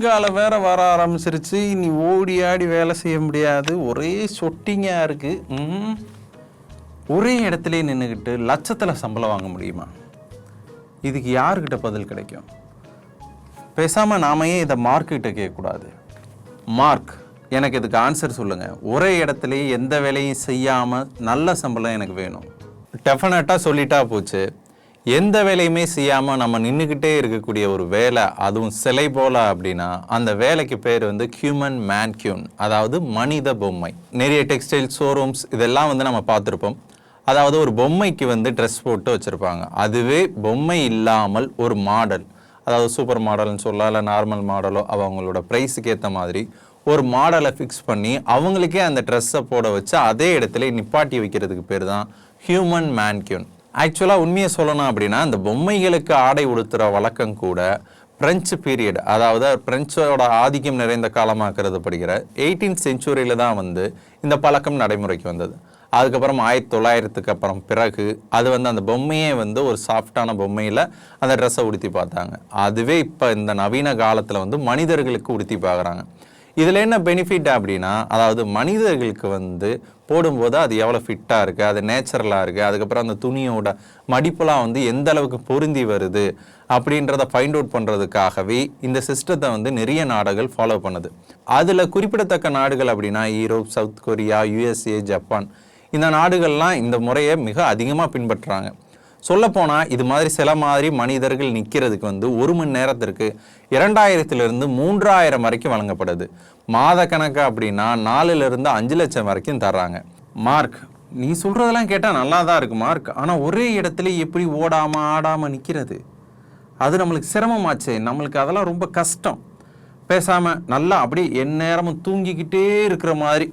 காலம் வேற வர ஆரம்பிச்சிருச்சு. நீ ஓடி ஆடி வேலை செய்ய முடியாது. ஒரே சொட்டிங்காக இருக்குது. ஒரே இடத்துல நின்றுக்கிட்டு லட்சத்தில் சம்பளம் வாங்க முடியுமா? இதுக்கு யாருக்கிட்ட பதில் கிடைக்கும்? பேசாமல் நாம ஏன் இதை மார்க்கிட்ட கேட்கக்கூடாது? மார்க், எனக்கு இதுக்கு ஆன்சர் சொல்லுங்கள். ஒரே இடத்துலையே எந்த வேலையும் செய்யாமல் நல்ல சம்பளம் எனக்கு வேணும். டெஃபினட்டாக சொல்லிட்டா போச்சு. எந்த வேலையுமே செய்யாமல் நம்ம நின்றுக்கிட்டே இருக்கக்கூடிய ஒரு வேலை, அதுவும் சிலை போல அப்படின்னா அந்த வேலைக்கு பேர் வந்து ஹியூமன் மேன்க்யூன், அதாவது மனித பொம்மை. நிறைய டெக்ஸ்டைல் ஷோரூம்ஸ் இதெல்லாம் வந்து நம்ம பார்த்துருப்போம். அதாவது ஒரு பொம்மைக்கு வந்து ட்ரெஸ் போட்டு வச்சுருப்பாங்க. அதுவே பொம்மை இல்லாமல் ஒரு மாடல், அதாவது சூப்பர் மாடல்னு சொல்லலாம், இல்லை நார்மல் மாடலோ, அவங்களோட ப்ரைஸுக்கு ஏற்ற மாதிரி ஒரு மாடலை ஃபிக்ஸ் பண்ணி அவங்களுக்கே அந்த ட்ரெஸ்ஸை போட வச்சு அதே இடத்துல நிப்பாட்டி வைக்கிறதுக்கு பேர் தான் ஹியூமன் மேன்க்யூன். ஆக்சுவலாக உண்மையை சொல்லணும் அப்படின்னா இந்த பொம்மைகளுக்கு ஆடை உடுத்துகிற வழக்கம் கூட பிரெஞ்சு பீரியட், அதாவது பிரெஞ்சோட ஆதிக்கம் நிறைந்த காலமாக்குறது படிக்கிற 18th century தான் வந்து இந்த பழக்கம் நடைமுறைக்கு வந்தது. அதுக்கப்புறம் 1900 அப்புறம் பிறகு அது வந்து அந்த பொம்மையே வந்து ஒரு சாஃப்டான பொம்மையில் அந்த ட்ரெஸ்ஸை உடுத்தி பார்த்தாங்க. அதுவே இப்போ இந்த நவீன காலத்தில் வந்து மனிதர்களுக்கு உடுத்தி பார்க்குறாங்க. இதில் என்ன பெனிஃபிட் அப்படின்னா, அதாவது மனிதர்களுக்கு வந்து போடும்போது அது எவ்வளோ ஃபிட்டாக இருக்குது, அது நேச்சுரலாக இருக்குது, அதுக்கப்புறம் அந்த துணியோட மடிப்பெலாம் வந்து எந்த அளவுக்கு பொருந்தி வருது அப்படின்றத ஃபைண்ட் அவுட் பண்ணுறதுக்காகவே இந்த சிஸ்டத்தை வந்து நிறைய நாடுகள் ஃபாலோ பண்ணுது. அதில் குறிப்பிடத்தக்க நாடுகள் அப்படின்னா Europe, south Korea, USA, Japan, இந்த நாடுகள்லாம் இந்த முறையை மிக அதிகமாக பின்பற்றுறாங்க. சொல்லப்போனால் இது மாதிரி சில மாதிரி மனிதர்கள் நிற்கிறதுக்கு வந்து 1 மணி நேரத்திற்கு 2000 3000 வரைக்கும் வழங்கப்படுது. மாத கணக்கு அப்படின்னா 4 to 5 லட்சம் வரைக்கும் தர்றாங்க. மார்க், நீ சொல்கிறதெல்லாம் கேட்டால் நல்லா தான் இருக்கு மார்க். ஆனால் ஒரே இடத்துல எப்படி ஓடாமல் ஆடாமல் நிற்கிறது? அது நம்மளுக்கு சிரமமாச்சு. நம்மளுக்கு அதெல்லாம் ரொம்ப கஷ்டம். பேசாமல் நல்லா அப்படி எந்நேரமும் தூங்கிக்கிட்டே இருக்கிற மாதிரி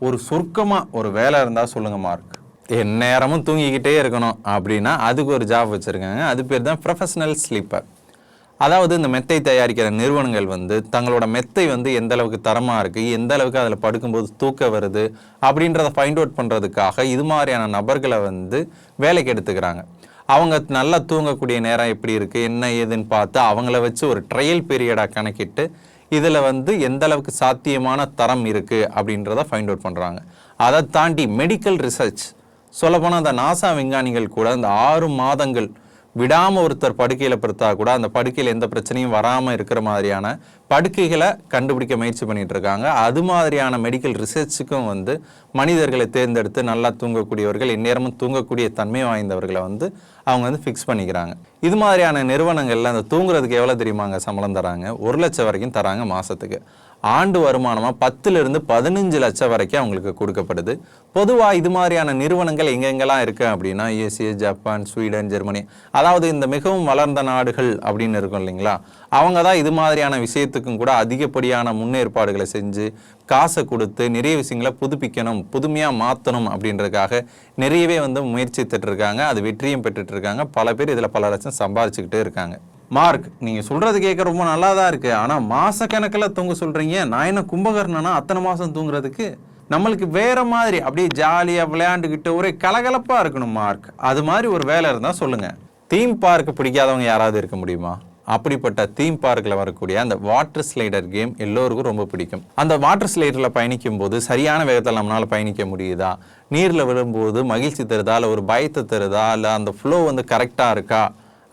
ஒரு சொர்க்கமாக ஒரு வேலை இருந்தால் சொல்லுங்கள் மார்க். எந்நேரமும் தூங்கிக்கிட்டே இருக்கணும் அப்படின்னா அதுக்கு ஒரு ஜாப் வச்சுருக்காங்க. அது பேர் தான் ப்ரொஃபஷனல் ஸ்லீப்பர். அதாவது இந்த மெத்தை தயாரிக்கிற நிறுவனங்கள் வந்து தங்களோட மெத்தை வந்து எந்த அளவுக்கு தரமாக இருக்குது, எந்த அளவுக்கு அதில் படுக்கும்போது தூக்கம் வருது அப்படின்றத ஃபைண்ட் அவுட் பண்ணுறதுக்காக இது மாதிரியான நபர்களை வந்து வேலைக்கு எடுத்துக்கிறாங்க. அவங்க நல்லா தூங்கக்கூடிய நேரம் எப்படி இருக்குது, என்ன ஏதுன்னு பார்த்து அவங்கள வச்சு ஒரு ட்ரையல் பீரியடாக கணக்கிட்டு இதில் வந்து எந்த அளவுக்கு சாத்தியமான தரம் இருக்குது அப்படின்றத ஃபைண்ட் அவுட் பண்ணுறாங்க. அதை தாண்டி மெடிக்கல் ரிசர்ச், சொல்லப்போனால் அந்த நாசா விஞ்ஞானிகள் கூட அந்த 6 மாதங்கள் விடாமல் ஒருத்தர் படுக்கையில் படுத்தா கூட அந்த படுக்கையில் எந்த பிரச்சனையும் வராமல் இருக்கிற மாதிரியான படுக்கைகளை கண்டுபிடிக்க முயற்சி பண்ணிட்டு இருக்காங்க. அது மாதிரியான மெடிக்கல் ரிசர்ச்சுக்கும் வந்து மனிதர்களை தேர்ந்தெடுத்து நல்லா தூங்கக்கூடியவர்கள், இந்நேரமும் தூங்கக்கூடிய தன்மை வாய்ந்தவர்களை வந்து அவங்க வந்து ஃபிக்ஸ் பண்ணிக்கிறாங்க. இது மாதிரியான நிறுவனங்கள்ல அந்த தூங்குறதுக்கு எவ்வளோ தெரியுமாங்க சம்பளம் தராங்க? 1 லட்சம் வரைக்கும் தராங்க மாதத்துக்கு. ஆண்டு வருமானமாக 10 to 15 லட்சம் வரைக்கும் அவங்களுக்கு கொடுக்கப்படுது. பொதுவாக இது மாதிரியான நிறுவனங்கள் எங்கெங்கெல்லாம் இருக்குது அப்படின்னா USA, ஜப்பான், ஸ்வீடன், ஜெர்மனி, அதாவது இந்த மிகவும் வளர்ந்த நாடுகள் அப்படின்னு இருக்கும் இல்லைங்களா, அவங்க தான் இது மாதிரியான விஷயத்துக்கும் கூட அதிகப்படியான முன்னேற்பாடுகளை செஞ்சு காசை கொடுத்து நிறைய விஷயங்களை புதுப்பிக்கணும், புதுமையாக மாற்றணும் அப்படின்றதுக்காக நிறையவே வந்து முயற்சித்துட்டு இருக்காங்க. அது வெற்றியும் பெற்றுட்டு இருக்காங்க. பல பேர் இதில் பல லட்சம் சம்பாதிச்சுக்கிட்டே இருக்காங்க. மார்க், நீங்கள் சொல்கிறது கேட்க ரொம்ப நல்லா தான் இருக்குது. ஆனால் மாதக்கணக்கில் தூங்க சொல்கிறீங்க. நான் என்ன கும்பகர்ணனா அத்தனை மாதம் தூங்குறதுக்கு? நம்மளுக்கு வேற மாதிரி அப்படியே ஜாலியாக விளையாண்டுக்கிட்டு ஒரே கலகலப்பாக இருக்கணும் மார்க். அது மாதிரி ஒரு வேலை இருந்தால் சொல்லுங்கள். தீம் பார்க் பிடிக்காதவங்க யாராவது இருக்க முடியுமா? அப்படிப்பட்ட தீம் பார்க்கில் வரக்கூடிய அந்த வாட்டர் ஸ்லைடர் கேம் எல்லோருக்கும் ரொம்ப பிடிக்கும். அந்த வாட்டர் ஸ்லைடரில் பயணிக்கும் போது சரியான வேகத்தில் நம்மளால் பயணிக்க முடியுதா, நீரில் விழும்போது மகிழ்ச்சி தருதா, இல்லை ஒரு பயத்தை தருதா, இல்லை அந்த ஃப்ளோ வந்து கரெக்டாக இருக்கா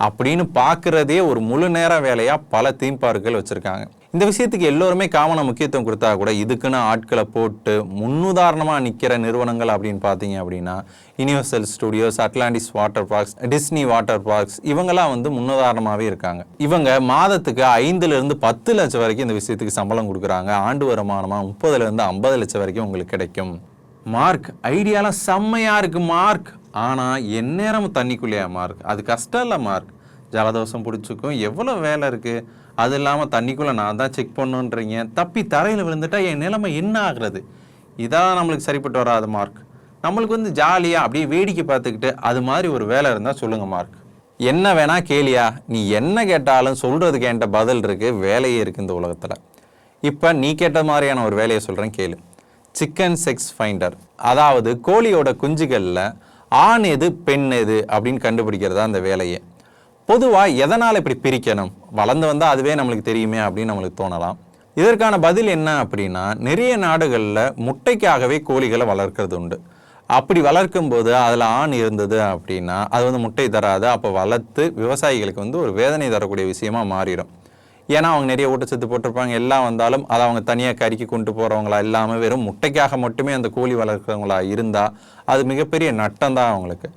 அப்படின்னு பார்க்குறதே ஒரு முழு நேர வேலையாக பல தீம் பார்க்குகள் வச்சுருக்காங்க. இந்த விஷயத்துக்கு எல்லோருமே காமனாக முக்கியத்துவம் கொடுத்தா கூட இதுக்குன்னு ஆட்களை போட்டு முன்னுதாரணமாக நிற்கிற நிறுவனங்கள் அப்படின்னு பார்த்தீங்க அப்படின்னா universal studios, Atlantis water parks, Disney water parks, இவங்கெல்லாம் வந்து முன்னுதாரணமாகவே இருக்காங்க. இவங்க மாதத்துக்கு 5 to 10 லட்சம் வரைக்கும் இந்த விஷயத்துக்கு சம்பளம் கொடுக்குறாங்க. ஆண்டு வருமானமாக 30 to 50 லட்சம் வரைக்கும் உங்களுக்கு கிடைக்கும். மார்க், ஐடியாலாம் செம்மையாக இருக்குது மார்க். ஆனால் எந்நேரமும் தண்ணிக்குள்ளேயா மார்க்? அது கஷ்டம் இல்லை மார்க். ஜலதோஷம் பிடிச்சிக்கும், எவ்வளோ வேலை இருக்குது. அது இல்லாமல் தண்ணிக்குள்ளே நான் தான் செக் பண்ணுன்றீங்க. தப்பி தரையில் விழுந்துட்டா என் நிலைமை என்ன ஆகுறது? இதான் நம்மளுக்கு சரிப்பட்டு வராது மார்க். நம்மளுக்கு வந்து ஜாலியாக அப்படியே வேடிக்கை பார்த்துக்கிட்டு அது மாதிரி ஒரு வேலை இருந்தால் சொல்லுங்கள் மார்க். என்ன வேணா கேளியா, நீ என்ன கேட்டாலும் சொல்கிறதுக்கு என்கிட்ட பதில் இருக்குது, வேலையே இருக்குது இந்த உலகத்தில். இப்போ நீ கேட்ட மாதிரியான ஒரு வேலையை சொல்கிறேன் கேளு. சிக்கன் செக்ஸ் ஃபைண்டர், அதாவது கோழியோட குஞ்சுகளில் ஆண் எது பெண் எது அப்படின்னு கண்டுபிடிக்கிறதா அந்த வேலையை. பொதுவாக எதனால் இப்படி பிரிக்கணும், வளர்ந்து வந்தால் அதுவே நம்மளுக்கு தெரியுமே அப்படின்னு நம்மளுக்கு தோணலாம். இதற்கான பதில் என்ன அப்படின்னா, நிறைய நாடுகளில் முட்டைக்காகவே கோழிகளை வளர்க்கறது உண்டு. அப்படி வளர்க்கும் போது அதில் ஆண் இருந்தது அப்படின்னா அது வந்து முட்டை தராது. அப்போ வளர்த்து விவசாயிகளுக்கு வந்து ஒரு வேதனை தரக்கூடிய விஷயமா மாறிடும். ஏன்னா அவங்க நிறைய ஊட்டச்சத்து போட்டிருப்பாங்க, எல்லாம் வந்தாலும் அதை அவங்க தனியாக கறிக்கு கொண்டு போகிறவங்களா இல்லாமல் வெறும் முட்டைக்காக மட்டுமே அந்த கோழி வளர்க்குறவங்களா இருந்தால் அது மிகப்பெரிய நட்டம் தான் அவங்களுக்கு.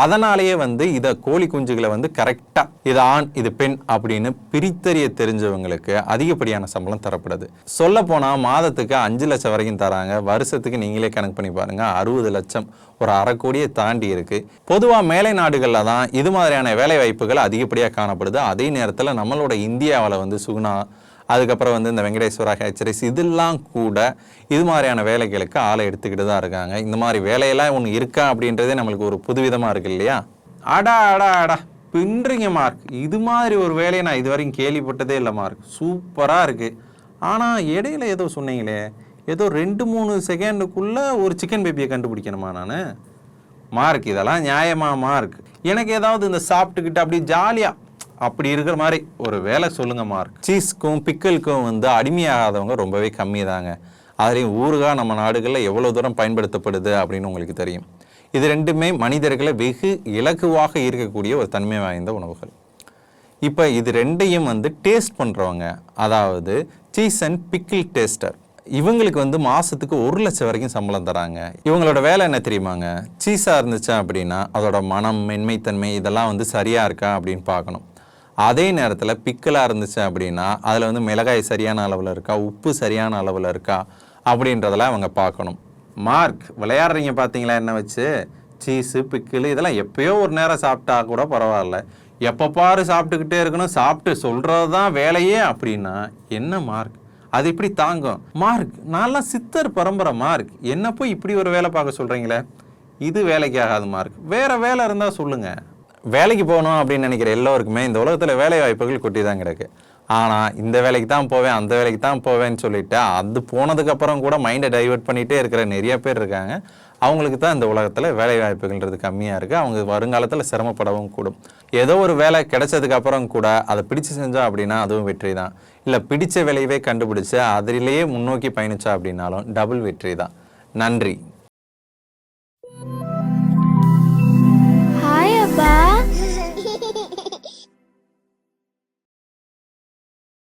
அதனாலேயே வந்து இதை கோழி குஞ்சுகளை வந்து கரெக்டாக இது ஆண் இது பெண் அப்படின்னு பிரித்தறிய தெரிஞ்சவங்களுக்கு அதிகப்படியான சம்பளம் தரப்படுது. சொல்ல போனால் மாதத்துக்கு 5 லட்சம் வரைக்கும் தராங்க. வருஷத்துக்கு நீங்களே கணக்கு பண்ணி பாருங்க, 60 லட்சம், ஒரு 1/2 கோடியை தாண்டி இருக்கு. பொதுவாக மேலை நாடுகளில் தான் இது மாதிரியான வேலை வாய்ப்புகள் அதிகப்படியாக காணப்படுது. அதே நேரத்தில் நம்மளோட இந்தியாவில் வந்து சுகுணா, அதுக்கப்புறம் வந்து இந்த வெங்கடேஸ்வரா ஹேச்சரிஸ் இதெல்லாம் கூட இது மாதிரியான வேலைகளுக்கு ஆளை எடுத்துக்கிட்டு தான் இருக்காங்க. இந்த மாதிரி வேலையெல்லாம் ஒன்று இருக்கா அப்படின்றதே நம்மளுக்கு ஒரு புதுவிதமாக இருக்கு இல்லையா? அடா பின்றீங்க மார்க், இது மாதிரி ஒரு வேலையை நான் இது வரைக்கும் கேள்விப்பட்டதே இல்லை மார்க். சூப்பராக இருக்குது. ஆனால் இடையில ஏதோ சொன்னீங்களே, ஏதோ 2-3 செகண்டுக்குள்ளே ஒரு சிக்கன் பேபியை கண்டுபிடிக்கணுமா நான்? மார்க் இதெல்லாம் நியாயமா மார்க்? எனக்கு ஏதாவது இந்த சாப்பிட்டுக்கிட்டு அப்படி ஜாலியாக அப்படி இருக்கிற மாதிரி ஒரு வேலை சொல்லுங்க மார்க். சீஸ்க்கும் பிக்கலுக்கும் வந்து அடிமையாகாதவங்க ரொம்பவே கம்மி தாங்க. அதுலேயும் ஊறுகாய் நம்ம நாடுகளில் எவ்வளோ தூரம் பயன்படுத்தப்படுது அப்படின்னு உங்களுக்கு தெரியும். இது ரெண்டுமே மனிதர்களை வெகு இலகுவாக இருக்கக்கூடிய ஒரு தன்மை வாய்ந்த உணவுகள். இப்போ இது ரெண்டையும் வந்து டேஸ்ட் பண்ணுறவங்க, அதாவது சீஸ் அண்ட் பிக்கிள் டேஸ்டர், இவங்களுக்கு வந்து மாதத்துக்கு 1 லட்சம் வரைக்கும் சம்பளம் தராங்க. இவங்களோட வேலை என்ன தெரியுமாங்க? சீஸாக இருந்துச்சா அப்படின்னா அதோட மனம், மென்மைத்தன்மை இதெல்லாம் வந்து சரியாக இருக்கா அப்படின்னு பார்க்கணும். அதே நேரத்தில் பிக்கலாக இருந்துச்சு அப்படின்னா அதில் வந்து மிளகாய் சரியான அளவில் இருக்கா, உப்பு சரியான அளவில் இருக்கா அப்படின்றதெல்லாம் அவங்க பார்க்கணும். மார்க் விளையாடுறீங்க பார்த்தீங்களா என்ன வச்சு? சீஸு பிக்கிள் இதெல்லாம் எப்பயோ ஒரு நேரம் சாப்பிட்டா கூட பரவாயில்ல, எப்போ பாரு சாப்பிட்டுக்கிட்டே இருக்கணும், சாப்பிட்டு சொல்கிறது தான் வேலையே அப்படின்னா என்ன மார்க்? அது இப்படி தாங்கும் மார்க்? நான்லாம் சித்தர் பரம்பரை மார்க், என்ன போய் இப்படி ஒரு வேலை பார்க்க சொல்கிறீங்களே, இது வேலைக்கு ஆகாது மார்க். வேறு வேலை இருந்தால் சொல்லுங்கள். வேலைக்கு போகணும் அப்படின்னு நினைக்கிற எல்லோருக்குமே இந்த உலகத்தில் வேலை வாய்ப்புகள் கொட்டி தான் கிடக்கு. ஆனால் இந்த வேலைக்கு தான் போவேன், அந்த வேலைக்கு தான் போவேன்னு சொல்லிட்டு அது போனதுக்கப்புறம் கூட மைண்டை டைவெர்ட் பண்ணிகிட்டே இருக்கிற நிறைய பேர் இருக்காங்க. அவங்களுக்கு தான் இந்த உலகத்தில் வேலை வாய்ப்புகள்ன்றது கம்மியாக இருக்குது. அவங்க வருங்காலத்தில் சிரமப்படவும் கூடும். ஏதோ ஒரு வேலை கிடைச்சதுக்கப்புறம் கூட அதை பிடிச்சி செஞ்சா அப்படின்னா அதுவும் வெற்றி தான். இல்லை பிடிச்ச வேலையவே கண்டுபிடிச்சு அதிலேயே முன்னோக்கி பயணிச்சா அப்படின்னாலும் டபுள் வெற்றி தான். நன்றி.